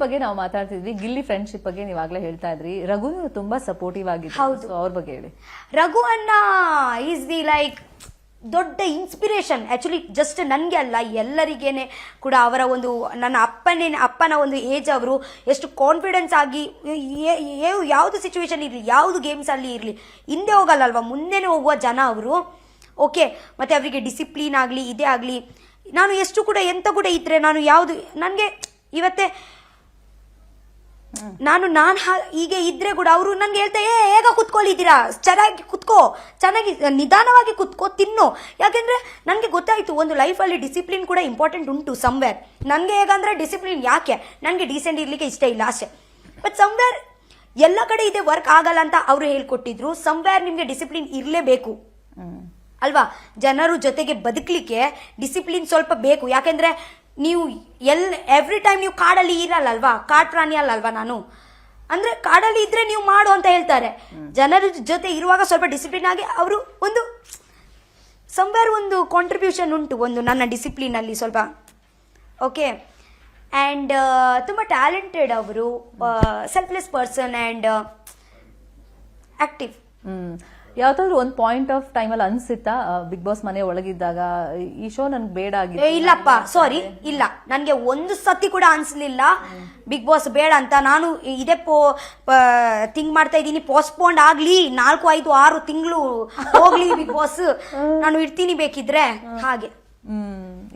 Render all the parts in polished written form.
ಬಗ್ಗೆ ನಾವು ಮಾತಾಡ್ತಿದ್ವಿ. ಗಿಲ್ಲಿ ಫ್ರೆಂಡ್ಶಿಪ್ ಬಗ್ಗೆ ನೀವಾಗ್ಲೇ ಹೇಳ್ತಾ ಇದ್ರಿ. ರಘು ತುಂಬಾ ಸಪೋರ್ಟಿವ್ ಆಗಿದೆ. ಸೊ ಅವ್ರ ಬಗ್ಗೆ ಹೇಳಿ. ರಘು ಅಣ್ಣ ಈಸ್ ದಿ ಲೈಕ್ ದೊಡ್ಡ ಇನ್ಸ್ಪಿರೇಷನ್. ಆಕ್ಚುಲಿ ಜಸ್ಟ್ ನನಗೆ ಅಲ್ಲ, ಎಲ್ಲರಿಗೇನೆ ಕೂಡ. ಅವರ ಒಂದು ನನ್ನ ಅಪ್ಪನ ಒಂದು ಏಜ್, ಅವರು ಎಷ್ಟು ಕಾನ್ಫಿಡೆನ್ಸ್ ಆಗಿ ಯಾವುದು ಸಿಚುವೇಶನ್ ಇರಲಿ, ಯಾವುದು ಗೇಮ್ಸ್ ಅಲ್ಲಿ ಇರಲಿ, ಹಿಂದೆ ಹೋಗಲ್ಲ ಅಲ್ವಾ, ಮುಂದೆನೇ ಹೋಗುವ ಜನ ಅವರು. ಓಕೆ, ಮತ್ತೆ ಅವರಿಗೆ ಡಿಸಿಪ್ಲಿನ್ ಆಗಲಿ, ಇದೇ ಆಗಲಿ, ನಾನು ಎಷ್ಟು ಕೂಡ ಎಂತ ಕೂಡ ಇದ್ರೆ ನಾನು ಯಾವುದು ನನಗೆ ಇವತ್ತೇ ನಾನು ಹೀಗೆ ಇದ್ರೆ ಕೂಡ ಅವರು ನನ್ಗೆ ಹೇಳ್ತಾ ಹೇಗ ಕುತ್ಕೊಳ್ಳಿದ್ದೀರಾ, ಚೆನ್ನಾಗಿ ಕುತ್ಕೋ, ಚೆನ್ನಾಗಿ ನಿಧಾನವಾಗಿ ಕುತ್ಕೋ, ತಿನ್ನು. ಯಾಕೆಂದ್ರೆ ನನಗೆ ಗೊತ್ತಾಯ್ತು ಒಂದು ಲೈಫಲ್ಲಿ ಡಿಸಿಪ್ಲಿನ್ ಕೂಡ ಇಂಪಾರ್ಟೆಂಟ್ ಉಂಟು ಸಮ್ವೇರ್. ನನಗೆ ಹೇಗಂದ್ರೆ ಡಿಸಿಪ್ಲಿನ್ ಯಾಕೆ, ನನಗೆ ಡೀಸೆಂಟ್ ಇರ್ಲಿಕ್ಕೆ ಇಷ್ಟ ಇಲ್ಲ ಅಷ್ಟೇ. ಬಟ್ ಸಮ್ವೇರ್ ಎಲ್ಲ ಕಡೆ ಇದೆ ವರ್ಕ್ ಆಗಲ್ಲ ಅಂತ ಅವರು ಹೇಳ್ಕೊಟ್ಟಿದ್ರು. ಸಮ್ವೇರ್ ನಿಮ್ಗೆ ಡಿಸಿಪ್ಲಿನ್ ಇರಲೇಬೇಕು ಅಲ್ವಾ. ಜನರು ಜೊತೆಗೆ ಬದುಕಲಿಕ್ಕೆ ಡಿಸಿಪ್ಲಿನ್ ಸ್ವಲ್ಪ ಬೇಕು. ಯಾಕೆಂದ್ರೆ ನೀವು ಎವ್ರಿ ಟೈಮ್ ನೀವು ಕಾಡಲ್ಲಿ ಇರಲ್ಲ ಅಲ್ವಾ, ಕಾಡ್ ಪ್ರಾಣಿ ಅಲ್ವಾ ನಾನು. ಅಂದ್ರೆ ಕಾಡಲ್ಲಿ ಇದ್ರೆ ನೀವು ಮಾಡು ಅಂತ ಹೇಳ್ತಾರೆ. ಜನರ ಜೊತೆ ಇರುವಾಗ ಸ್ವಲ್ಪ ಡಿಸಿಪ್ಲಿನ್ ಆಗಿ ಅವರು ಒಂದು ಸಮ್ವೇರ್ ಒಂದು ಕಾಂಟ್ರಿಬ್ಯೂಷನ್ ಉಂಟು ಒಂದು ನನ್ನ ಡಿಸಿಪ್ಲಿನ್ ಅಲ್ಲಿ ಸ್ವಲ್ಪ. ಓಕೆ, ಆ್ಯಂಡ್ ತುಂಬ ಟ್ಯಾಲೆಂಟೆಡ್ ಅವರು, ಸೆಲ್ಫ್ಲೆಸ್ ಪರ್ಸನ್ ಆ್ಯಂಡ್ ಆಕ್ಟಿವ್. ಯಾವ್ದಾದ್ರು ಒಂದು ಪಾಯಿಂಟ್ ಆಫ್ ಟೈಮ್ ಅಲ್ಲಿ ಅನ್ಸಿತ್ತಾ ಬಿಗ್ ಬಾಸ್ ಮನೆ ಒಳಗಿದ್ದಾಗ ಈ ಶೋ ನನ್ಗೆ ಬೇಡ ಆಗಿದೆ? ಇಲ್ಲಪ್ಪ, ಸಾರಿ, ಇಲ್ಲ, ನನ್ಗೆ ಒಂದು ಸತಿ ಕೂಡ ಅನ್ಸ್ಲಿಲ್ಲ ಬಿಗ್ ಬಾಸ್ ಬೇಡ ಅಂತ. ನಾನು ಇದೇ ಥಿಂಕ್ ಮಾಡ್ತಾ ಇದ್ದೀನಿ, ಪೋಸ್ಟ್ಪೋಂಡ್ ಆಗ್ಲಿ, 4, 5, 6 ತಿಂಗಳು ಹೋಗ್ಲಿ ಬಿಗ್ ಬಾಸ್, ನಾನು ಇರ್ತೀನಿ ಬೇಕಿದ್ರೆ ಹಾಗೆ.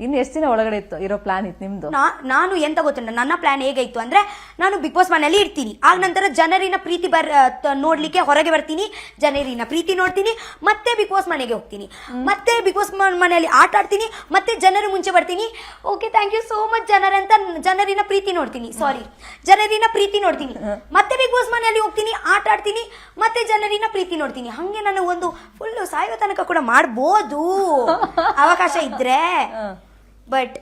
ಇನ್ನು ಎಷ್ಟು ದಿನ ಒಳಗಡೆ ಇತ್ತು ಇರೋ ಪ್ಲಾನ್ ಇತ್ತು ನಿಮ್ದು? ನಾನು ಎಂತ ಗೊತ್ತುಂಟ, ನನ್ನ ಪ್ಲಾನ್ ಹೇಗಾಯ್ತು ಅಂದ್ರೆ, ನಾನು ಬಿಗ್ ಬಾಸ್ ಮನೆಯಲ್ಲಿ ಇರ್ತೀನಿ, ಆಗ ನಂತರ ಜನರಿನ ಪ್ರೀತಿ ನೋಡ್ಲಿಕ್ಕೆ ಹೊರಗೆ ಬರ್ತೀನಿ, ಜನರಿನ ಪ್ರೀತಿ ನೋಡ್ತೀನಿ, ಮತ್ತೆ ಬಿಗ್ ಬಾಸ್ ಮನೆಗೆ ಹೋಗ್ತೀನಿ, ಮತ್ತೆ ಬಿಗ್ ಬಾಸ್ ಮನೆಯಲ್ಲಿ ಆಟ ಆಡ್ತೀನಿ, ಮತ್ತೆ ಜನರ ಮುಂಚೆ ಬರ್ತೀನಿ. Okay, thank you so much ಜನರಂತ ಜನರಿನ ಪ್ರೀತಿ ನೋಡ್ತೀನಿ, ಜನರಿನ ಪ್ರೀತಿ ನೋಡ್ತೀನಿ, ಮತ್ತೆ ಬಿಗ್ ಬಾಸ್ ಮನೆಯಲ್ಲಿ ಹೋಗ್ತೀನಿ, ಆಟ ಆಡ್ತೀನಿ, ಮತ್ತೆ ಜನರಿನ ಪ್ರೀತಿ ನೋಡ್ತೀನಿ. ಹಂಗೆ ನಾನು ಒಂದು ಫುಲ್ ಸಾಯೋ ತನಕ ಕೂಡ ಮಾಡ್ಬೋದು ಅವಕಾಶ ಇದ್ರೆ. ಬಟ್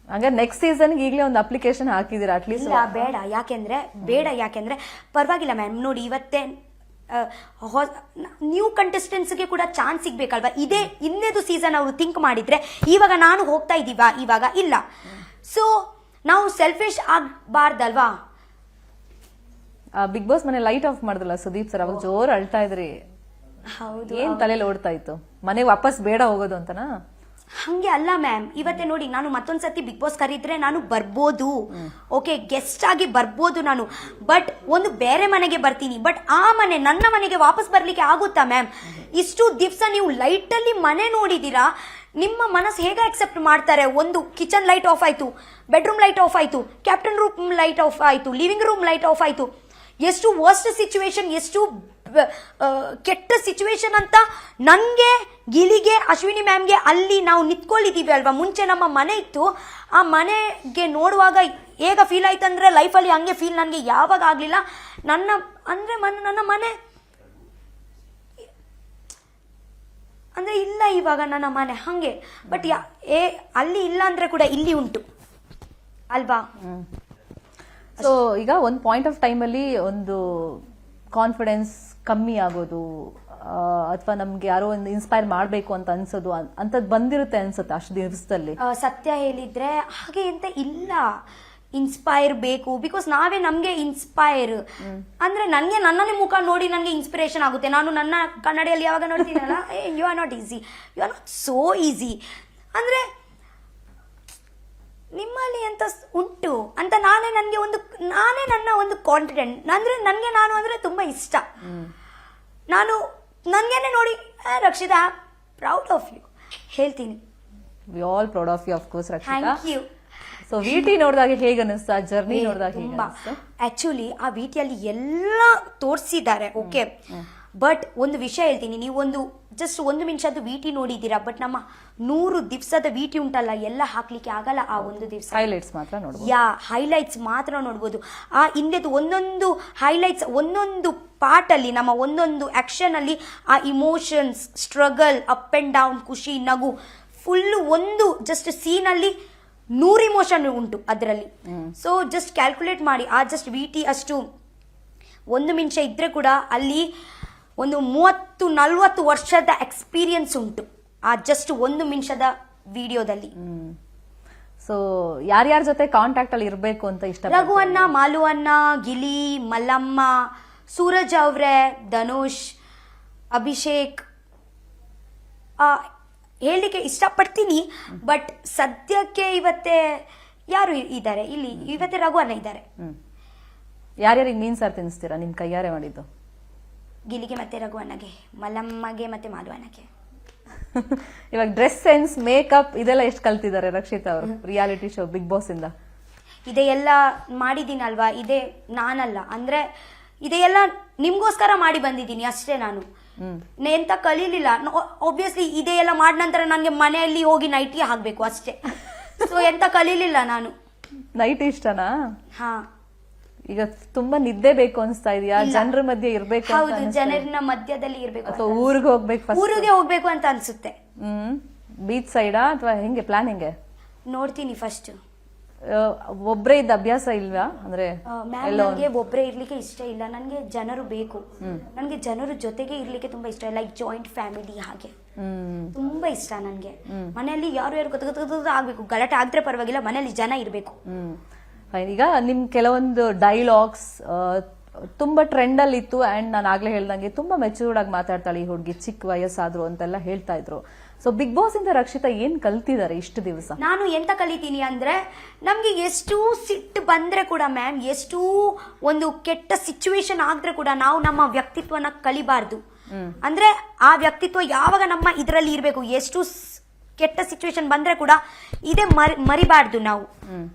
ಹಾಗಾದ್ರೆ ನೆಕ್ಸ್ಟ್ ಸೀಸನ್ ಈಗಲೇ ಒಂದು ಅಪ್ಲಿಕೇಶನ್ ಹಾಕಿದಿರಾ ಅಟ್ಲೀಸ್ಟ್? ಬೇಡ ಯಾಕೆಂದ್ರೆ ಪರವಾಗಿಲ್ಲ ಮ್ಯಾಮ್. ನೋಡಿ, ಇವತ್ತೇ ನ್ಯೂ ಕಂಟೆಸ್ಟೆಂಟ್ಸ್ಗೆ ಕೂಡ ಚಾನ್ಸ್ ಸಿಗ್ಬೇಕಲ್ವಾ. ಇದೇ ಇನ್ನೇದು ಸೀಸನ್ ಅವರು ಥಿಂಕ್ ಮಾಡಿದ್ರೆ ಇವಾಗ ನಾನು ಹೋಗ್ತಾ ಇದ್ದೀವ, ಇವಾಗ ಇಲ್ಲ. ಸೊ ನಾವು ಸೆಲ್ಫಿಶ್ ಆಗಬಾರ್ದಲ್ವಾ. ಬಿಗ್ ಬಾಸ್ ಮನೆ ಲೈಟ್ ಆಫ್ ಮಾಡಿದ್ರಲ್ಲ ಸುದೀಪ್ ಸರ್, ಅವಾಗ ಜೋರ್ ಅಳ್ತಾ ಇದ್ರಿ. ಹೌದು, ಏನ್ ತಲೆಯಲ್ಲಿ ಓಡ್ತಾ ಇತ್ತು? ಮನೆಗೆ ವಾಪಸ್ ಬೇಡ ಹೋಗೋದು ಅಂತನಾ? ಹಂಗೆ ಅಲ್ಲ ಮ್ಯಾಮ್. ಇವತ್ತೇ ನೋಡಿ, ನಾನು ಮತ್ತೊಂದ್ಸತಿ ಬಿಗ್ ಬಾಸ್ ಕರೀದ್ರೆ ನಾನು ಬರ್ಬೋದು, ಓಕೆ, ಗೆಸ್ಟ್ ಆಗಿ ಬರ್ಬೋದು ನಾನು. ಬಟ್ ಒಂದು ಬೇರೆ ಮನೆಗೆ ಬರ್ತೀನಿ. ಬಟ್ ಆ ಮನೆ ನನ್ನ ಮನೆಗೆ ವಾಪಸ್ ಬರ್ಲಿಕ್ಕೆ ಆಗುತ್ತಾ ಮ್ಯಾಮ್? ಇಷ್ಟು ದಿವಸ ನೀವು ಲೈಟಲ್ಲಿ ಮನೆ ನೋಡಿದೀರಾ, ನಿಮ್ಮ ಮನಸ್ಸು ಹೇಗೆ ಅಕ್ಸೆಪ್ಟ್ ಮಾಡ್ತಾರೆ? ಒಂದು ಕಿಚನ್ ಲೈಟ್ ಆಫ್ ಆಯ್ತು, ಬೆಡ್ರೂಮ್ ಲೈಟ್ ಆಫ್ ಆಯ್ತು, ಕ್ಯಾಪ್ಟನ್ ರೂಮ್ ಲೈಟ್ ಆಫ್ ಆಯ್ತು, ಲಿವಿಂಗ್ ರೂಮ್ ಲೈಟ್ ಆಫ್ ಆಯ್ತು. ಎಷ್ಟು ವರ್ಸ್ಟ್ ಸಿಚುವೇಶನ್, ಎಷ್ಟು ಕೆಟ್ಟ ಸಿಚುವೇಶನ್ ಅಂತ ನನಗೆ, ಗಿಲಿಗೆ, ಅಶ್ವಿನಿ ಮ್ಯಾಮ್ಗೆ ಅಲ್ಲಿ ನಾವು ನಿಂತ್ಕೊಳ್ಳಿದ್ದೀವಿ ಅಲ್ವಾ. ಮುಂಚೆ ನಮ್ಮ ಮನೆ ಇತ್ತು, ಆ ಮನೆಗೆ ನೋಡುವಾಗ ಹೇಗ ಫೀಲ್ ಆಯ್ತು ಅಂದ್ರೆ, ಲೈಫಲ್ಲಿ ಹಂಗೆ ಫೀಲ್ ನನಗೆ ಯಾವಾಗ ಆಗಲಿಲ್ಲ. ನನ್ನ ಮನೆ ಅಂದ್ರೆ ಇಲ್ಲ ಇವಾಗ ನನ್ನ ಮನೆ ಹಂಗೆ. ಬಟ್ ಅಲ್ಲಿ ಇಲ್ಲ ಅಂದ್ರೆ ಕೂಡ ಇಲ್ಲಿ ಉಂಟು ಅಲ್ವಾ. ಸೊ ಈಗ ಒಂದು ಪಾಯಿಂಟ್ ಆಫ್ ಟೈಮ್ ಅಲ್ಲಿ ಒಂದು ಕಾನ್ಫಿಡೆನ್ಸ್ ಕಮ್ಮಿ ಆಗೋದು, ಅಥವಾ ನಮ್ಗೆ ಯಾರೋ ಒಂದು ಇನ್ಸ್ಪೈರ್ ಮಾಡಬೇಕು ಅಂತ ಅನ್ಸೋದು ಅಂತದ್ ಬಂದಿರುತ್ತೆ ಅನ್ಸುತ್ತೆ ಅಷ್ಟು ದಿವಸದಲ್ಲಿ. ಸತ್ಯ ಹೇಳಿದ್ರೆ ಹಾಗೆ ಎಂತ ಇಲ್ಲ, ಇನ್ಸ್ಪೈರ್ ಬೇಕು. ಬಿಕಾಸ್ ನಾವೇ ನಮ್ಗೆ ಇನ್ಸ್ಪೈರ್ ಅಂದ್ರೆ, ನನಗೆ ನನ್ನನ್ನೇ ಮುಖ ನೋಡಿ ನನಗೆ ಇನ್ಸ್ಪಿರೇಷನ್ ಆಗುತ್ತೆ. ನಾನು ನನ್ನ ಕನ್ನಡಿಯಲ್ಲಿ ಯಾವಾಗ ನೋಡ್ತೀನಲ್ಲ, you are not easy, you are not so easy ಅಂದ್ರೆ ನಿಮ್ಮಲ್ಲಿ ಎಂತ ಉಂಟು ಅಂತ ನಾನೇ ನನ್ನ ಒಂದು ಕಾನ್ಫಿಡೆಂಟ್ ಅಂದ್ರೆ, ನಾನು ಅಂದ್ರೆ ತುಂಬಾ ಇಷ್ಟ. ನಾನು ನನ್ಗೇನೆ ನೋಡಿ, ರಕ್ಷಿತಾ ಪ್ರೌಡ್ ಆಫ್ ಯು ಹೇಳ್ತೀನಿ. We all proud of you, of course Rakshita. Thank you. So ವಿಟಿ ನೋಡಿದಾಗ ಹೇಗೆ ಅನಿಸ್ತಾ, ಜರ್ನಿ ನೋಡಿದಾಗ ಹೇಗೆ ಅನಿಸ್ತಾ? ಆಕ್ಚುಲಿ ಆ ವಿಟಿಯಲ್ಲಿ ಎಲ್ಲ ತೋರಿಸಿದ್ದಾರೆ, ಓಕೆ. ಬಟ್ ಒಂದು ವಿಷಯ ಹೇಳ್ತೀನಿ, ನೀವು ಜಸ್ಟ್ 1 ನಿಮಿಷದ್ದು ವಿಟಿ ನೋಡಿದ್ದೀರಾ, ಬಟ್ ನಮ್ಮ 100 ದಿವಸದ ವಿಟಿ ಉಂಟಲ್ಲ, ಎಲ್ಲ ಹಾಕ್ಲಿಕ್ಕೆ ಆಗಲ್ಲ. ಆ ಒಂದು ದಿವಸ ಹೈಲೈಟ್ಸ್ ಮಾತ್ರ ನೋಡ್ಬೋದು. ಹೈಲೈಟ್ಸ್ ಮಾತ್ರ ನೋಡ್ಬೋದು. ಆ ಹಿಂದೆದು ಒಂದೊಂದು ಹೈಲೈಟ್ಸ್, ಒಂದೊಂದು ಪಾರ್ಟ್ ಅಲ್ಲಿ, ನಮ್ಮ ಒಂದೊಂದು ಆಕ್ಷನ್ ಅಲ್ಲಿ ಆ emotions, struggle, up and down, ಖುಷಿ, ನಗು, ಫುಲ್ ಒಂದು ಜಸ್ಟ್ ಸೀನ್ ಅಲ್ಲಿ 100 ಇಮೋಷನ್ ಉಂಟು ಅದರಲ್ಲಿ. ಸೊ ಜಸ್ಟ್ ಕ್ಯಾಲ್ಕುಲೇಟ್ ಮಾಡಿ, ಆ ಜಸ್ಟ್ ವಿಟಿ ಅಷ್ಟು 1 ನಿಮಿಷ ಇದ್ರೆ ಕೂಡ ಅಲ್ಲಿ ಒಂದು 30-40 ವರ್ಷದ ಎಕ್ಸ್ಪೀರಿಯನ್ಸ್ ಉಂಟು ಆ ಜಸ್ಟ್ 1 ನಿಮಿಷದ ವಿಡಿಯೋದಲ್ಲಿ. ಸೊ ಯಾರ್ಯಾರ ಜೊತೆ ಕಾಂಟ್ಯಾಕ್ಟ್ ಅಲ್ಲಿ ಇರ್ಬೇಕು ಅಂತ ಇಷ್ಟ? ರಘು ಅಣ್ಣ, ಮಾಲು ಅಣ್ಣ, ಗಿಲಿ, ಮಲ್ಲಮ್ಮ, ಸೂರಜ್ ಅವ್ರೆ, ಧನುಷ್, ಅಭಿಷೇಕ್ ಹೇಳಲಿಕ್ಕೆ ಇಷ್ಟಪಡ್ತೀನಿ. ಬಟ್ ಸದ್ಯಕ್ಕೆ ಇವತ್ತೇ ಯಾರು ಇದ್ದಾರೆ ಇಲ್ಲಿ? ಇವತ್ತೇ ರಘು ಅಣ್ಣ ಇದ್ದಾರೆ. ಯಾರ್ಯಾರಿಗೆ ಮೀನ್ ಸಾರು ತಿನ್ನಿಸ್ತೀರಾ ನಿಮ್ ಕೈಯಾರೆ ಮಾಡಿದ್ದು? ಗಿಲಿಗೆ ಮತ್ತೆ ರಘು ಅಣ್ಣಗೆ, ಮಲ್ಲಮ್ಮಗೆ ಮತ್ತೆ ಮಾಲು ಅಣ್ಣಗೆ. ಇವಾಗ ಡ್ರೆಸ್ ಸೆನ್ಸ್, ಮೇಕಪ್ ಇದೆಲ್ಲ ಎಷ್ಟು ಕಲ್ತಿದ್ದಾರೆ ರಕ್ಷಿತಾ ಅವರು ರಿಯಾಲಿಟಿ ಶೋ ಬಿಗ್ ಬಾಸ್ ಇಂದ? ಇದೆಲ್ಲ ಮಾಡಿದ್ದೀನಲ್ವಾ, ಇದೇ ನಾನಲ್ಲ ಅಂದ್ರೆ ಇದೆಲ್ಲ ನಿಮ್ಗೋಸ್ಕರ ಮಾಡಿ ಬಂದಿದ್ದೀನಿ ಅಷ್ಟೇ. ನಾನು ಎಂತ ಕಲೀಲಿಲ್ಲ. ಒಬ್ವಿಯಸ್ಲಿ ಇದೇ ಎಲ್ಲ ಮಾಡಿದ ನಂತರ ನನಗೆ ಮನೆಯಲ್ಲಿ ಹೋಗಿ ನೈಟಿ ಹಾಕ್ಬೇಕು ಅಷ್ಟೇ. ಸೊ ಎಂತ ಕಲೀಲಿಲ್ಲ ನಾನು. ನೈಟ್ ಇಷ್ಟನಾ? ಹಾ. ಈಗ ತುಂಬಾ ನಿದ್ದೆ ಬೇಕು ಅನ್ಸ್ತಾ ಇದೆಯಾ? ಜನರ ಮಧ್ಯೆ ಇರ್ಬೇಕು? ಹೌದು, ಜನರ ಮಧ್ಯದಲ್ಲಿ ಇರ್ಬೇಕು. ಅಥವಾ ಊರಿಗೆ ಹೋಗ್ಬೇಕು? ಊರಿಗೆ ಹೋಗ್ಬೇಕು ಅಂತ ಅನ್ಸುತ್ತೆ. ಬೀಚ್ ಸೈಡಾ ಅಥವಾ ಹೆಂಗೆ ಪ್ಲಾನ್? ಹೆಂಗೆ ನೋಡ್ತೀನಿ ಫಸ್ಟ್. ಒಬ್ರೇ ಇದ್ದ ಅಭ್ಯಾಸ ಇಲ್ವಾ? ಅಂದ್ರೆ ನನಗೆ ಒಬ್ರೇ ಇರ್ಲಿಕ್ಕೆ ಇಷ್ಟ ಇಲ್ಲ. ನನಗೆ ಜನರು ಬೇಕು. ನನಗೆ ಜನರು ಜೊತೆಗೆ ಇರ್ಲಿಕ್ಕೆ ತುಂಬಾ ಇಷ್ಟ. ಲೈಕ್ ಜಾಯಿಂಟ್ ಫ್ಯಾಮಿಲಿ ಹಾಗೆ ತುಂಬಾ ಇಷ್ಟ ನನಗೆ. ಮನೆಯಲ್ಲಿ ಯಾರು ಗೊತ್ತ ಆಗ್ಬೇಕು, ಗಲಾಟೆ ಆಗ್ದ್ರೆ ಪರವಾಗಿಲ್ಲ, ಮನೆಯಲ್ಲಿ ಜನ ಇರ್ಬೇಕು. ಈಗ ನಿಮ್ ಕೆಲವೊಂದು ಡೈಲಾಗ್ಸ್ ತುಂಬಾ ಟ್ರೆಂಡ್ ಅಲ್ಲಿ ಇತ್ತು. ಅಂಡ್ ನಾನು ಆಗ್ಲೇ ಹೇಳ್ದಂಗೆ ತುಂಬಾ ಮೆಚೂರ್ಡ್ ಆಗಿ ಮಾತಾಡ್ತಾಳೆ ಈ ಹುಡುಗಿ, ಚಿಕ್ಕ ವಯಸ್ಸಾದ್ರು ಅಂತೆಲ್ಲ ಹೇಳ್ತಾ ಇದ್ರು. ಸೊ ಬಿಗ್ ಬಾಸ್ ಇಂದ ರಕ್ಷಿತಾ ಏನ್ ಕಲ್ತಿದ್ದಾರೆ ಇಷ್ಟು ದಿವಸ? ನಾನು ಎಂತ ಕಲಿತೀನಿ ಅಂದ್ರೆ, ನಮ್ಗೆ ಎಷ್ಟು ಸಿಟ್ಟು ಬಂದ್ರೆ ಕೂಡ ಮ್ಯಾಮ್, ಎಷ್ಟು ಒಂದು ಕೆಟ್ಟ ಸಿಚುವೇಶನ್ ಆದ್ರೆ ಕೂಡ ನಾವು ನಮ್ಮ ವ್ಯಕ್ತಿತ್ವನ ಕಲಿಬಾರ್ದು. ಅಂದ್ರೆ ಆ ವ್ಯಕ್ತಿತ್ವ ಯಾವಾಗ ನಮ್ಮ ಇದರಲ್ಲಿ ಇರ್ಬೇಕು. ಎಷ್ಟು ಕೆಟ್ಟ ಸಿಚುವೇಶನ್ ಬಂದ್ರೆ ಕೂಡ ಇದೇ ಮರಿಬಾರ್ದು ನಾವು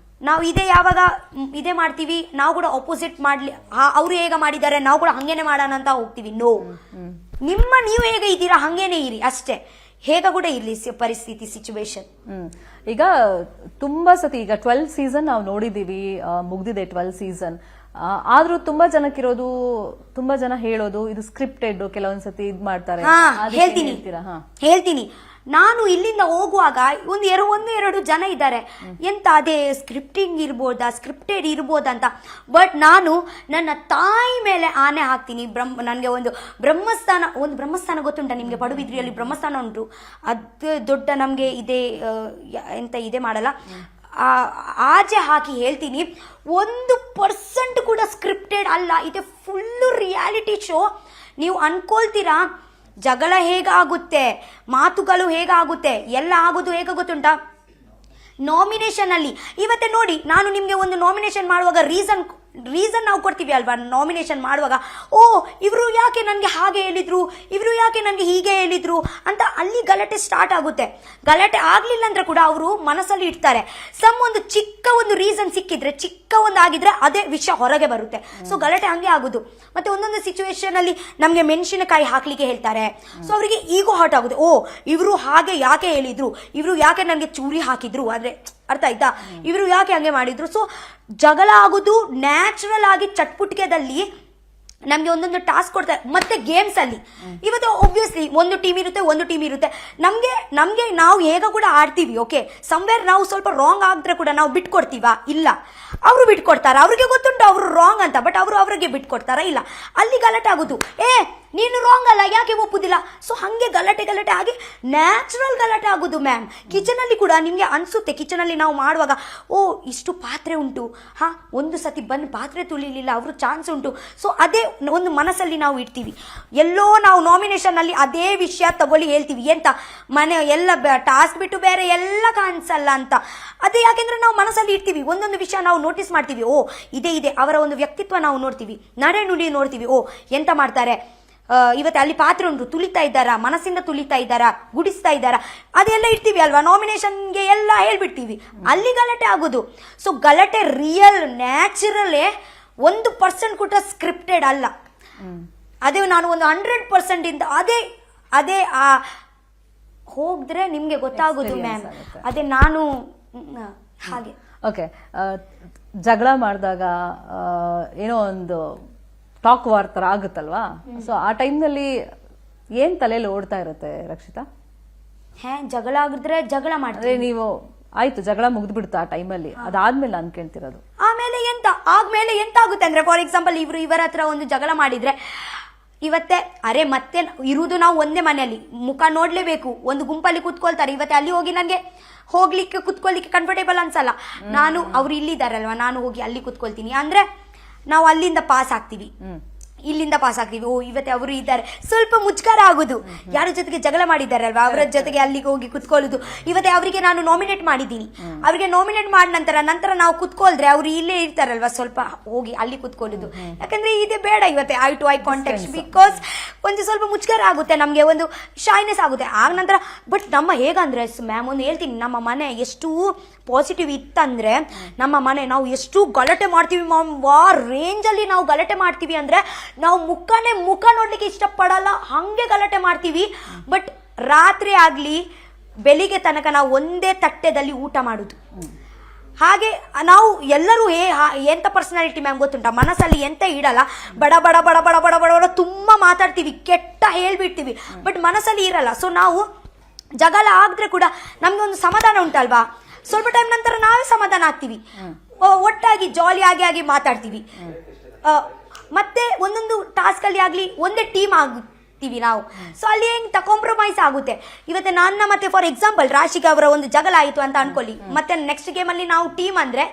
ಇದೇ ಯಾವಾಗ ಇದೇ ಮಾಡ್ತೀವಿ, ನಾವು ಕೂಡ ಅಪೋಸಿಟ್ ಮಾಡ್ಲಿ, ಅವ್ರು ಹೇಗ ಮಾಡಿದ್ದಾರೆ ನಾವು ಕೂಡ ಹಂಗೇನೆ ಮಾಡೋಣ ಅಂತ ಹೋಗ್ತೀವಿ. ನೋ, ನೀವು ಹೇಗೆ ಇದ್ದೀರಾ ಹಂಗೇನೆ ಇರಿ ಅಷ್ಟೇ. ಹೇಗ ಕೂಡ ಇರ್ಲಿ ಪರಿಸ್ಥಿತಿ, ಸಿಚುವೇಶನ್. ಈಗ ತುಂಬಾ ಸತಿ ಈಗ 12 ಸೀಸನ್ ನಾವು ನೋಡಿದೀವಿ, ಮುಗ್ದಿದೆ 12 ಸೀಸನ್. ಆದ್ರೂ ತುಂಬಾ ಜನಕ್ಕಿರೋದು, ತುಂಬಾ ಜನ ಹೇಳೋದು ಇದು ಸ್ಕ್ರಿಪ್ಟೆಡ್, ಕೆಲವೊಂದ್ಸತಿ ಇದ್ ಮಾಡ್ತಾರೆ. ಹೇಳ್ತೀನಿ. ನಾನು ಇಲ್ಲಿಂದ ಹೋಗುವಾಗ ಒಂದು ಎರಡು ಜನ ಇದ್ದಾರೆ, ಎಂತ ಅದೇ ಸ್ಕ್ರಿಪ್ಟಿಂಗ್ ಇರ್ಬೋದಾ, ಸ್ಕ್ರಿಪ್ಟೆಡ್ ಇರ್ಬೋದಂತ. ಬಟ್ ನಾನು ನನ್ನ ತಾಯಿ ಮೇಲೆ ಆನೆ ಹಾಕ್ತೀನಿ. ನನಗೆ ಒಂದು ಬ್ರಹ್ಮಸ್ಥಾನ ಗೊತ್ತುಂಟ ನಿಮ್ಗೆ? ಪಡುಬಿದ್ರಿಯಲ್ಲಿ ಬ್ರಹ್ಮಸ್ಥಾನ ಉಂಟು. ಅದು ದೊಡ್ಡ ನಮ್ಗೆ ಇದೇ ಎಂತ ಇದೇ ಮಾಡಲ್ಲ, ಆಚೆ ಹಾಕಿ ಹೇಳ್ತೀನಿ, 1% ಕೂಡ ಸ್ಕ್ರಿಪ್ಟೆಡ್ ಅಲ್ಲ. ಇದೆ ಫುಲ್ಲು ರಿಯಾಲಿಟಿ ಶೋ. ನೀವು ಅನ್ಕೊಳ್ತೀರಾ ಜಗಳ ಹೇಗಾಗುತ್ತೆ, ಮಾತುಗಳು ಹೇಗಾಗುತ್ತೆ, ಎಲ್ಲ ಆಗೋದು ಹೇಗೆ ಗೊತ್ತುಂಟಾ? ನಾಮಿನೇಷನ್ ಅಲ್ಲಿ ಇವತ್ತೇ ನೋಡಿ, ನಾನು ನಿಮ್ಗೆ ಒಂದು ನಾಮಿನೇಷನ್ ಮಾಡುವಾಗ ರೀಸನ್ ನಾವು ಕೊಡ್ತೀವಿ ಅಲ್ವಾ? ನಾಮಿನೇಷನ್ ಮಾಡುವಾಗ, ಓ ಇವರು ಯಾಕೆ ನನಗೆ ಹಾಗೆ ಹೇಳಿದ್ರು, ಇವರು ಯಾಕೆ ನನಗೆ ಹೀಗೆ ಹೇಳಿದ್ರು ಅಂತ ಅಲ್ಲಿ ಗಲಾಟೆ ಸ್ಟಾರ್ಟ್ ಆಗುತ್ತೆ. ಗಲಾಟೆ ಆಗ್ಲಿಲ್ಲ ಅಂದ್ರೆ ಕೂಡ ಅವರು ಮನಸ್ಸಲ್ಲಿ ಇಡ್ತಾರೆ. ಒಂದು ಚಿಕ್ಕ ಒಂದು ರೀಸನ್ ಸಿಕ್ಕಿದ್ರೆ, ಚಿಕ್ಕ ಒಂದು ಆಗಿದ್ರೆ ಅದೇ ವಿಷಯ ಹೊರಗೆ ಬರುತ್ತೆ. ಸೊ ಗಲಾಟೆ ಹಂಗೆ ಆಗುದು. ಮತ್ತೆ ಒಂದೊಂದು ಸಿಚುವೇಶನ್ ಅಲ್ಲಿ ನಮ್ಗೆ ಮೆಣಸಿನಕಾಯಿ ಹಾಕ್ಲಿಕ್ಕೆ ಹೇಳ್ತಾರೆ. ಸೊ ಅವರಿಗೆ ಈಗೋ ಹಾಟ್ ಆಗುತ್ತೆ. ಓ ಇವರು ಹಾಗೆ ಯಾಕೆ ಹೇಳಿದ್ರು, ಇವರು ಯಾಕೆ ನನಗೆ ಚೂರಿ ಹಾಕಿದ್ರು, ಅಂದ್ರೆ ಅರ್ಥ ಆಯ್ತಾ, ಇವರು ಯಾಕೆ ಹಂಗೆ ಮಾಡಿದ್ರು. ಸೊ ಜಗಳ ಆಗುದು ನ್ಯಾಚುರಲ್ ಆಗಿ ಚಟ್ಪುಟಿಕೆದಲ್ಲಿ ನಮ್ಗೆ ಒಂದೊಂದು ಟಾಸ್ಕ್ ಕೊಡ್ತಾರೆ. ಮತ್ತೆ ಗೇಮ್ಸ್ ಅಲ್ಲಿ ಇವತ್ತು ಒಬ್ವಿಯಸ್ಲಿ ಒಂದು ಟೀಮ್ ಇರುತ್ತೆ. ನಮ್ಗೆ ನಾವು ಹೇಗ ಕೂಡ ಆಡ್ತೀವಿ. ಓಕೆ, ಸಮ್ವೇರ್ ನಾವು ಸ್ವಲ್ಪ ರಾಂಗ್ ಆಗಿದ್ರೆ ಕೂಡ ನಾವು ಬಿಟ್ಕೊಡ್ತೀವಾ? ಇಲ್ಲ, ಅವರು ಬಿಟ್ಕೊಡ್ತಾರ. ಅವ್ರಿಗೆ ಗೊತ್ತುಂಟು ಅವರು ರಾಂಗ್ ಅಂತ, ಬಟ್ ಅವರು ಅವ್ರಿಗೆ ಬಿಟ್ಕೊಡ್ತಾರ? ಇಲ್ಲ. ಅಲ್ಲಿ ಗಲಾಟೆ ಆಗುದು, ನೀನು ರಾಂಗ್ ಅಲ್ಲ, ಯಾಕೆ ಒಪ್ಪುದಿಲ್ಲ? ಸೊ ಹಂಗೆ ಗಲಾಟೆ ಆಗಿ ನ್ಯಾಚುರಲ್ ಗಲಾಟೆ ಆಗುದು ಮ್ಯಾಮ್. ಕಿಚನ್ ಅಲ್ಲಿ ಕೂಡ ನಿಮ್ಗೆ ಅನ್ಸುತ್ತೆ, ಕಿಚನ್ ಅಲ್ಲಿ ನಾವು ಮಾಡುವಾಗ, ಓ ಇಷ್ಟು ಪಾತ್ರೆ ಉಂಟು, ಒಂದು ಸತಿ ಬಂದು ಪಾತ್ರೆ ತುಳಿಲಿಲ್ಲ, ಅವರು ಚಾನ್ಸ್ ಉಂಟು. ಸೊ ಅದೇ ಒಂದು ಮನಸ್ಸಲ್ಲಿ ನಾವು ಇಡ್ತೀವಿ. ಎಲ್ಲೋ ನಾವು ನಾಮಿನೇಷನ್ ಅಲ್ಲಿ ಅದೇ ವಿಷಯ ತಗೊಳ್ಳಿ ಹೇಳ್ತೀವಿ, ಎಂತ ಮನೆ ಎಲ್ಲ ಟಾಸ್ಕ್ ಬಿಟ್ಟು ಬೇರೆ ಎಲ್ಲ ಕಾಣಿಸಲ್ಲ ಅಂತ. ಅದೇ ಯಾಕೆಂದ್ರೆ ನಾವು ಮನಸ್ಸಲ್ಲಿ ಇಡ್ತೀವಿ, ಒಂದೊಂದು ವಿಷಯ ನಾವು ನೋಟಿಸ್ ಮಾಡ್ತೀವಿ. ಓ ಇದೆ ಅವರ ಒಂದು ವ್ಯಕ್ತಿತ್ವ ನಾವು ನೋಡ್ತೀವಿ, ನಡೆ ನುಡಿ ನೋಡ್ತೀವಿ. ಓ ಎಂತ ಮಾಡ್ತಾರೆ ಇವತ್ತು, ಅಲ್ಲಿ ಪಾತ್ರೆ ಉಂಟು, ತುಳಿತಾ ಇದ್ದಾರಾ, ಮನಸ್ಸಿಂದ ತುಳಿತಾ ಇದ್ದಾರಾ, ಗುಡಿಸ್ತಾ ಇದ್ದಾರಾ, ಅದೆಲ್ಲ ಇಡ್ತೀವಿ ಅಲ್ವಾ? ನಾಮಿನೇಷನ್ಗೆ ಎಲ್ಲ ಹೇಳ್ಬಿಡ್ತೀವಿ, ಅಲ್ಲಿ ಗಲಾಟೆ ಆಗೋದು. ಸೊ ಗಲಾಟೆ ರಿಯಲ್ ನ್ಯಾಚುರಲೇ, 1% ಕೂಡ ಸ್ಕ್ರಿಪ್ಟೆಡ್ ಅಲ್ಲ. ಅದೇ ನಾನು ಒಂದು 100% ಇಂದ ಅದೇ ಹೋಗಿದ್ರೆ ನಿಮ್ಗೆ ಗೊತ್ತಾಗೋದು ಮ್ಯಾಮ್. ಅದೇ ನಾನು ಹಾಗೆ. ಓಕೆ, ಜಗಳ ಮಾಡಿದಾಗ ಏನೋ ಒಂದು ಟಾಕ್ ವಾರ್ ತರ ಆಗುತ್ತಲ್ವಾ? ಸೊ ಆ ಟೈಮ್ನಲ್ಲಿ ಏನ್ ತಲೆಯಲ್ಲಿ ಓಡ್ತಾ ಇರುತ್ತೆ ರಕ್ಷಿತಾ? ಜಗಳ ಆಗಿದ್ರೆ ಜಗಳ ಮಾಡ್ತಾರೆ ನೀವು, ಆಯ್ತು ಜಗಳ ಮುಗ್ದ್ಬಿಡ್ತಾ ಆ ಟೈಮಲ್ಲಿ, ಅದಾದ್ಮೇಲೆ ನಾನು ಕೇಳ್ತಿರೋದು ಆದ್ಮೇಲೆ ಎಂತ ಆಗುತ್ತೆ ಅಂದ್ರೆ, ಫಾರ್ ಎಕ್ಸಾಂಪಲ್ ಇವರ ಹತ್ರ ಒಂದು ಜಗಳ ಮಾಡಿದ್ರೆ, ಇವತ್ತೇ ಮತ್ತೆ ಇರುವುದು ನಾವು ಒಂದೇ ಮನೆಯಲ್ಲಿ, ಮುಖ ನೋಡ್ಲೇಬೇಕು, ಒಂದು ಗುಂಪಲ್ಲಿ ಕೂತ್ಕೊಳ್ತಾರೆ. ಇವತ್ತೇ ಅಲ್ಲಿ ಹೋಗಿ ನನಗೆ ಹೋಗ್ಲಿಕ್ಕೆ ಕುತ್ಕೊಳ್ಳಿಕ್ಕೆ ಕಂಫರ್ಟೇಬಲ್ ಅನ್ಸಲ್ಲ. ನಾನು ಅವ್ರು ಇಲ್ಲಿದ್ದಾರಲ್ವಾ, ನಾನು ಹೋಗಿ ಅಲ್ಲಿ ಕುತ್ಕೊಳ್ತೀನಿ ಅಂದ್ರೆ ನಾವು ಅಲ್ಲಿಂದ ಪಾಸ್ ಆಗ್ತೀವಿ, ಇಲ್ಲಿಂದ ಪಾಸ್ ಆಗ್ತೀವಿ. ಓ ಇವತ್ತೆ ಅವರು ಇದ್ದಾರೆ, ಸ್ವಲ್ಪ ಮುಚ್ಕಾರ ಆಗುದು. ಯಾರ ಜೊತೆಗೆ ಜಗಳ ಮಾಡಿದ್ದಾರಲ್ವಾ ಅವರ ಜೊತೆಗೆ ಅಲ್ಲಿಗೆ ಹೋಗಿ ಕುತ್ಕೊಳ್ಳುದು. ಇವತ್ತೆ ಅವರಿಗೆ ನಾನು ನಾಮಿನೇಟ್ ಮಾಡಿದ್ದೀನಿ, ಅವರಿಗೆ ನಾಮಿನೇಟ್ ಮಾಡಿದ ನಂತರ ನಾವು ಕುತ್ಕೊಳ್ದ್ರೆ ಅವ್ರು ಇಲ್ಲೇ ಇರ್ತಾರಲ್ವಾ, ಸ್ವಲ್ಪ ಹೋಗಿ ಅಲ್ಲಿ ಕುತ್ಕೊಳ್ಳುದು. ಯಾಕಂದ್ರೆ ಇದೆ ಬೇಡ ಇವತ್ತೆ eye to eye contact, because ಒಂದು ಸ್ವಲ್ಪ ಮುಚ್ಕಾರ ಆಗುತ್ತೆ, ನಮಗೆ ಒಂದು ಶೈನೆಸ್ ಆಗುತ್ತೆ ಆಗ ನಂತರ. ಬಟ್ ನಮ್ಮ ಹೇಗಂದ್ರೆ ಮ್ಯಾಮ್ ಒಂದು ಹೇಳ್ತೀನಿ, ನಮ್ಮ ಮನೆ ಎಷ್ಟು ಪಾಸಿಟಿವ್ ಇತ್ತಂದ್ರೆ, ನಮ್ಮ ಮನೆ ನಾವು ಎಷ್ಟು ಗಲಾಟೆ ಮಾಡ್ತೀವಿ ಮ್ಯಾಮ್, ರೇಂಜ್ ಅಲ್ಲಿ ನಾವು ಗಲಾಟೆ ಮಾಡ್ತೀವಿ ಅಂದ್ರೆ ನಾವು ಮುಖ ನೋಡ್ಲಿಕ್ಕೆ ಇಷ್ಟಪಡಲ್ಲ, ಹಂಗೆ ಗಲಾಟೆ ಮಾಡ್ತೀವಿ. ಬಟ್ ರಾತ್ರಿ ಆಗ್ಲಿ ಬೆಳಿಗ್ಗೆ ತನಕ ನಾವು ಒಂದೇ ತಟ್ಟೆದಲ್ಲಿ ಊಟ ಮಾಡುದು. ಹಾಗೆ ನಾವು ಎಲ್ಲರೂ ಎಂತ ಪರ್ಸನಾಲಿಟಿ ಮ್ಯಾಮ್ ಗೊತ್ತುಂಟ, ಮನಸ್ಸಲ್ಲಿ ಎಂತ ಇಡಲ್ಲ, ಬಡ ಬಡ ಬಡ ಬಡ ಬಡ ಬಡ ಬಡ ತುಂಬಾ ಮಾತಾಡ್ತೀವಿ, ಕೆಟ್ಟ ಹೇಳ್ಬಿಡ್ತೀವಿ, ಬಟ್ ಮನಸ್ಸಲ್ಲಿ ಇರಲ್ಲ. ಸೊ ನಾವು ಜಗಳ ಆಗಿದ್ರೆ ಕೂಡ ನಮ್ಗೆ ಒಂದು ಸಮಾಧಾನ ಉಂಟಲ್ವಾ, ಸ್ವಲ್ಪ ಟೈಮ್ ನಂತರ ನಾವೇ ಸಮಾಧಾನ ಆಗ್ತೀವಿ, ಒಟ್ಟಾಗಿ ಜಾಲಿ ಆಗಿ ಮಾತಾಡ್ತೀವಿ. ಮತ್ತೆ ಒಂದೊಂದು ಟಾಸ್ಕ್ ಅಲ್ಲಿ ಆಗ್ಲಿ ಒಂದೇ ಟೀಮ್ ಆಗ್ತೀವಿ ನಾವು. ಸೊ ಅಲ್ಲಿ ಹೆಂಗ್ ಕಾಂಪ್ರಮೈಸ್ ಆಗುತ್ತೆ. ಇವತ್ತೆ ನನ್ನ ಮತ್ತೆ ಫಾರ್ ಎಕ್ಸಾಂಪಲ್ ರಾಶಿಕಾ ಅವರ ಒಂದು ಜಗಳ ಆಯಿತು ಅಂತ ಅನ್ಕೊಳ್ಳಿ, ಮತ್ತೆ ನೆಕ್ಸ್ಟ್ ಗೇಮ್ ಅಲ್ಲಿ ನಾವು ಟೀಮ್ ಅಂದ್ರೆ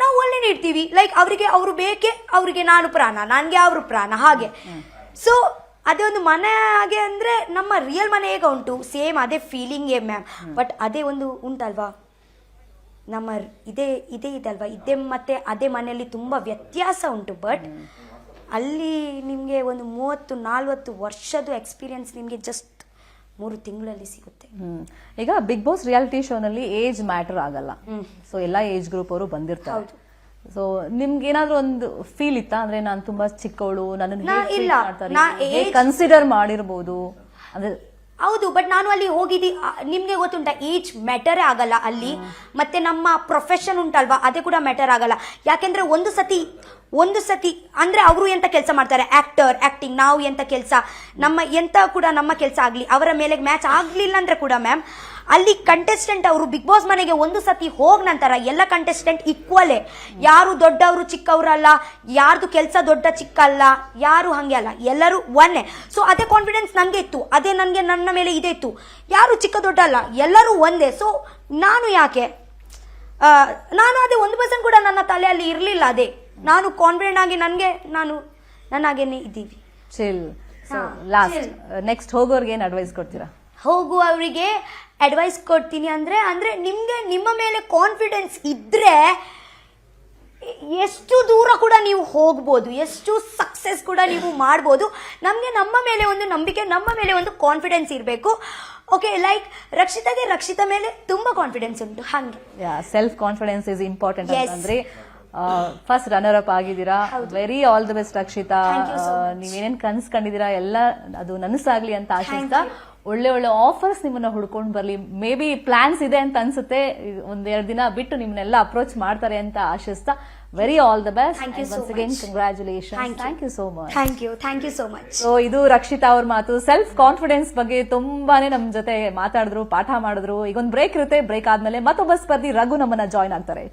ನಾವು ಒಳ್ಳೆ ಇಡ್ತೀವಿ. ಲೈಕ್ ಅವರಿಗೆ ಅವರು ಬೇಕೆ, ಅವರಿಗೆ ನಾನು ಪ್ರಾಣ, ನನಗೆ ಅವರು ಪ್ರಾಣ, ಹಾಗೆ. ಸೊ ಅದೇ ಒಂದು ಮನೆ ಹಾಗೆ ಅಂದ್ರೆ ನಮ್ಮ ರಿಯಲ್ ಮನೆ ಹೇಗ ಉಂಟು ಸೇಮ್ ಅದೇ ಫೀಲಿಂಗೇ ಮ್ಯಾಮ್. ಬಟ್ ಅದೇ ಒಂದು ಉಂಟಲ್ವಾ ನಮ್ಮ ಇದೇ ಇದಲ್ವಾ, ಇದೇ ಮತ್ತೆ ಅದೇ ಮನೆಯಲ್ಲಿ ತುಂಬಾ ವ್ಯತ್ಯಾಸ ಉಂಟು. ಬಟ್ ಅಲ್ಲಿ ನಿಮಗೆ ಒಂದು 30-40 ವರ್ಷದ ಎಕ್ಸ್ಪೀರಿಯನ್ಸ್ ನಿಮಗೆ ಜಸ್ಟ್ 3 ತಿಂಗಳಲ್ಲಿ ಸಿಗುತ್ತೆ. ಈಗ ಬಿಗ್ ಬಾಸ್ ರಿಯಾಲಿಟಿ ಶೋ ನಲ್ಲಿ ಏಜ್ ಮ್ಯಾಟರ್ ಆಗಲ್ಲ, ಸೊ ಎಲ್ಲಾ ಏಜ್ ಗ್ರೂಪ್ ಅವರು ಬಂದಿರ್ತಾರೆ. ಸೊ ನಿಮ್ಗೆ ಏನಾದ್ರು ಒಂದು ಫೀಲ್ ಇತ್ತಾ, ಅಂದ್ರೆ ನಾನು ತುಂಬಾ ಚಿಕ್ಕವಳು, ನನ್ನ ಕನ್ಸಿಡರ್ ಮಾಡಿರ್ಬೋದು ಅಂದ್ರೆ? ಹೌದು, ಬಟ್ ನಾನು ಅಲ್ಲಿ ಹೋಗಿದ್ದಿ, ನಿಮ್ಗೆ ಗೊತ್ತುಂಟ ಏಜ್ ಮ್ಯಾಟರೇ ಆಗಲ್ಲ ಅಲ್ಲಿ. ಮತ್ತೆ ನಮ್ಮ ಪ್ರೊಫೆಷನ್ ಉಂಟಲ್ವಾ ಅದೇ ಕೂಡ ಮ್ಯಾಟರ್ ಆಗಲ್ಲ. ಯಾಕೆಂದ್ರೆ ಒಂದು ಸತಿ ಅಂದ್ರೆ ಅವರು ಎಂತ ಕೆಲಸ ಮಾಡ್ತಾರೆ, ಆಕ್ಟಿಂಗ್, ನಾವು ಎಂತ ಕೆಲಸ, ನಮ್ಮ ಕೆಲಸ ಆಗ್ಲಿ ಅವರ ಮೇಲೆ ಮ್ಯಾಚ್ ಆಗ್ಲಿಲ್ಲ ಅಂದ್ರೆ ಕೂಡ ಮ್ಯಾಮ್ ಅಲ್ಲಿ ಕಂಟೆಸ್ಟೆಂಟ್ ಅವರು ಬಿಗ್ ಬಾಸ್ ಮನೆಗೆ ಒಂದು ಸತಿ ಹೋಗ್ ನಂತರ ಎಲ್ಲ ಕಂಟೆಸ್ಟೆಂಟ್ ಈಕ್ವಲೇ, ಯಾರು ದೊಡ್ಡವರು ಚಿಕ್ಕವರಲ್ಲ, ಯಾರ್ದು ಕೆಲಸ ದೊಡ್ಡ ಚಿಕ್ಕ ಅಲ್ಲ, ಯಾರು ಹಂಗೆ ಅಲ್ಲ, ಎಲ್ಲರೂ ಒನ್ನೇ. ಸೊ ಅದೇ ಕಾನ್ಫಿಡೆನ್ಸ್ ನಂಗೆ ಇತ್ತು, ಅದೇ ನನ್ನ ಮೇಲೆ ಇದೆ ಇತ್ತು, ಯಾರು ಚಿಕ್ಕ ದೊಡ್ಡ ಅಲ್ಲ, ಎಲ್ಲರೂ ಒಂದೇ. ಸೊ ನಾನು ಯಾಕೆ ನಾನು ಅದೇ 1% ಕೂಡ ನನ್ನ ತಲೆಯಲ್ಲಿ ಇರ್ಲಿಲ್ಲ. ಅದೇ ನಾನು ಕಾನ್ಫಿಡೆಂಟ್ ಆಗಿ ನನ್ನಾಗೇನೆ ಇದ್ದೀವಿ. ಚಿಲ್. ಸೊ ಲಾಸ್ಟ್ ನೆಕ್ಸ್ಟ್ ಹೋಗೋರ್ಗೆ ಏನ್ ಅಡ್ವೈಸ್ ಕೊಡ್ತೀರಾ? ಹೋಗುವವರಿಗೆ ಅಡ್ವೈಸ್ ಕೊಡ್ತೀನಿ ಅಂದ್ರೆ ನಿಮ್ಗೆ ನಿಮ್ಮ ಮೇಲೆ ಕಾನ್ಫಿಡೆನ್ಸ್ ಇದ್ರೆ ಎಷ್ಟು ದೂರ ಕೂಡ ನೀವು ಹೋಗ್ಬೋದು, ಎಷ್ಟು ಸಕ್ಸಸ್ ಕೂಡ ನೀವು ಮಾಡ್ಬೋದು. ನಮಗೆ ನಮ್ಮ ಮೇಲೆ ಒಂದು ನಂಬಿಕೆ, ನಮ್ಮ ಮೇಲೆ ಒಂದು ಕಾನ್ಫಿಡೆನ್ಸ್ ಇರಬೇಕು. ಓಕೆ, ಲೈಕ್ ರಕ್ಷಿತಾ ಮೇಲೆ ತುಂಬಾ ಕಾನ್ಫಿಡೆನ್ಸ್ ಉಂಟು, ಹಂಗೆ. ಸೆಲ್ಫ್ ಕಾನ್ಫಿಡೆನ್ಸ್ ಇಸ್ ಇಂಪಾರ್ಟೆಂಟ್ ಅಂತಂದ್ರೆ ಫಸ್ಟ್ ರನ್ನರ್ ಅಪ್ ಆಗಿದ್ದೀರಾ, very all the best Rakshita. ನೀವೇನೇನ್ ಕನ್ಸ್ ಕಂಡಿದ್ದೀರಾ ಎಲ್ಲ ಅದು ನನಸಾಗ್ಲಿ ಅಂತ ಆಶಿಸ್ತಾ, ಒಳ್ಳೆ ಆಫರ್ಸ್ ನಿಮ್ಮನ್ನ ಹುಡ್ಕೊಂಡು ಬರ್ಲಿ. ಮೇ ಬಿ ಪ್ಲಾನ್ಸ್ ಇದೆ ಅಂತ ಅನ್ಸುತ್ತೆ, 1-2 ದಿನ ಬಿಟ್ಟು ನಿಮ್ಮನ್ನೆಲ್ಲ ಅಪ್ರೋಚ್ ಮಾಡ್ತಾರೆ ಅಂತ ಆಶಿಸ್ತಾ, very all the best. Once again congratulation. Thank you so much. Thank you so much. So ಇದು ರಕ್ಷಿತಾ ಅವ್ರ ಮಾತು. ಸೆಲ್ಫ್ ಕಾನ್ಫಿಡೆನ್ಸ್ ಬಗ್ಗೆ ತುಂಬಾನೇ ನಮ್ ಜೊತೆ ಮಾತಾಡಿದ್ರು, ಪಾಠ ಮಾಡಿದ್ರು. ಈಗ ಒಂದು ಬ್ರೇಕ್ ಇರುತ್ತೆ, ಬ್ರೇಕ್ ಆದ್ಮೇಲೆ ಮತ್ತೊಬ್ಬ ಸ್ಪರ್ಧಿ ರಘು ನಮ್ಮನ್ನ ಜಾಯ್ನ್ ಆಗ್ತಾರೆ.